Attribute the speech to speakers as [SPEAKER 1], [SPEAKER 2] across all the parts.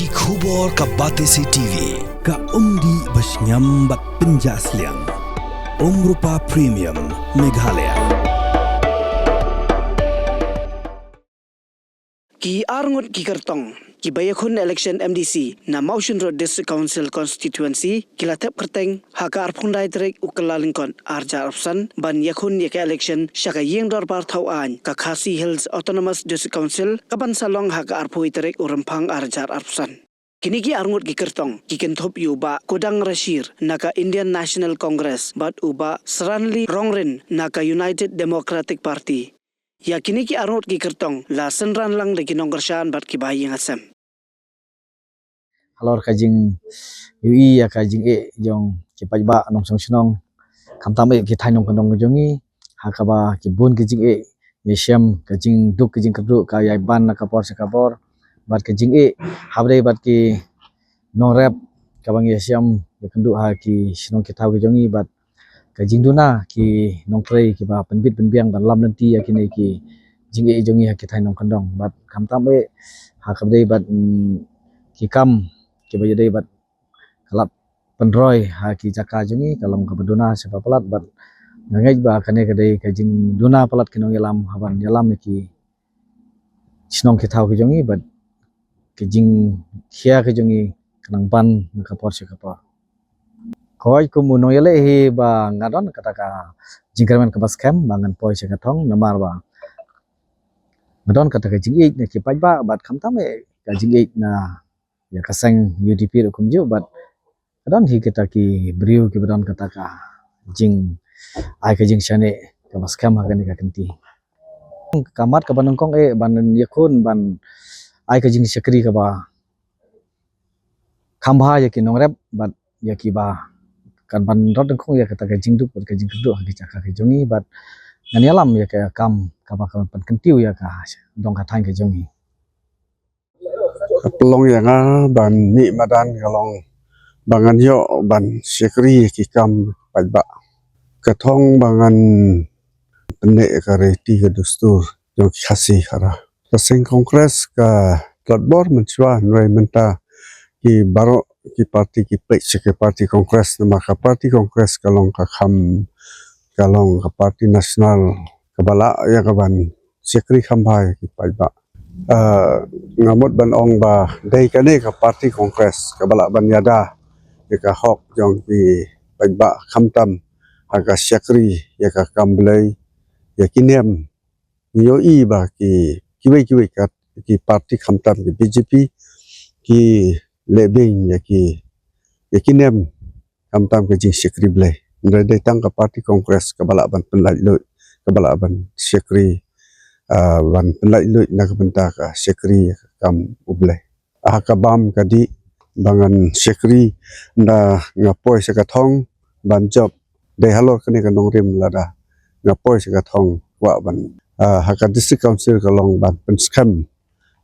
[SPEAKER 1] ki khubor ka Batesi TV ka umdi basnyam bat penjaslian Rupa Premium Meghalaya.
[SPEAKER 2] Ki arngot ki kertong ki bayakun election MDC na Motion Road District Council constituency kilatep kerteng haka arpundai trek ukelalingkon arja arpsan ban yakun yaka election shaka yeng dor par thau an ka Khasi Hills Autonomous District Council kaban salong haka arpui trek urempang arja arpsan. Kini ki arngut ki kertong ki kentop yuba kodang rashir naka Indian National Congress bat uba seranli rongrin naka United Democratic Party. Ya kini ki arngut ki kertong la senran lang de kinong kersaan bat ki bayi ngasem.
[SPEAKER 3] Halor kajing UI ya kajing jong ki pajba nong song sinong kamtam ki thainong kanong jongi hakaba ki bun kajing yesiam kajing duk kajing keduk kaya ban na kapor sekapor bat kajing habre bat ki nong rep kabang yesiam kenduk ha ki sinong ki tahu jongi bat kajing duna ki nong trei ki ba penbit penbiang ban lam nanti ya kini ki jing jongi ha ki thainong kandong bat kamtam hakabdei bat ki kam ki bajadei bat kalap pendroy ha ki jaka jongi kalom kabaduna sepa pelat bat ngej ba kane kadei kajing duna pelat kinong yalam haban yalam ki sinong ki tahu ki jongi bat kajing khia ki jongi kanang ban kapor sekapor koi kumunong yale hi ba ngadon kataka jingkerman ke baskem bangan poi sekathong namar ba ngadon kataka jing na ki pajba bat kamtam ka jing na ya kaseng UDP rukum ju bat kadang hi kita ki beriu ki badan kata ka jing ai ka jing shane ka maskam ha ka kenti kamat ka banongkong ban yakun ban ai ka jing sekri ka ba khambha ya ki nongrep bat ya ki ba kan ban rod kong ya kata ka jing duk ka jing keduk ha ki chaka ka jongi bat nganialam ya ka kam ka ba pan kentiu ya ka dong ka thain ka jongi
[SPEAKER 4] pelong yang ban ni madan kalong bangan yo ban sekri ki kam pajba kathong bangan pene kare ti ke dustur jo khasi khara kaseng kongres ka tlatbor menchwa nrai menta ki baro ki parti ki pek ke parti kongres nama ka parti kongres kalong ka kham kalong ka parti nasional kabala ya kaban sekri khambhai ki pajba ngamut ban ong ba dei kane ka parti kongres ka bala ban yada ka hok jong ki pajba khamtam aga syakri ya ka kamblei ya kinem yo ba ki kiwe ka ki parti khamtam ki BJP ki lebing ya kinem khamtam ka jing syakri blei ndai tang ka parti kongres ka bala ban penlai lo ka bala ban syakri ban pelai lut nak benta ka sekri kam ublai akabam kadi bangan sekri na ngapoi sekathong ban job de halor kene ka nongrim lada ngapoi sekathong wa ban haka district council kalong ban penskam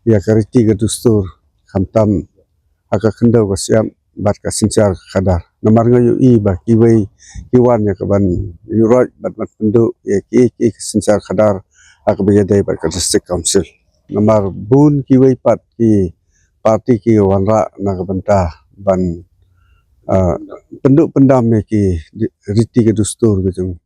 [SPEAKER 4] ya kariti ka dustur khamtam haka kendau ka siam bat ka sincar khadar namar ngayu ba kiwei kiwan ya ka ban yuroj bat pendu ya ki sincar khadar akabiyadai bat ka district council namar bun kiwei pat ki parti ki wanra na kabenta ban penduk pendam ki riti ke dustur gitu.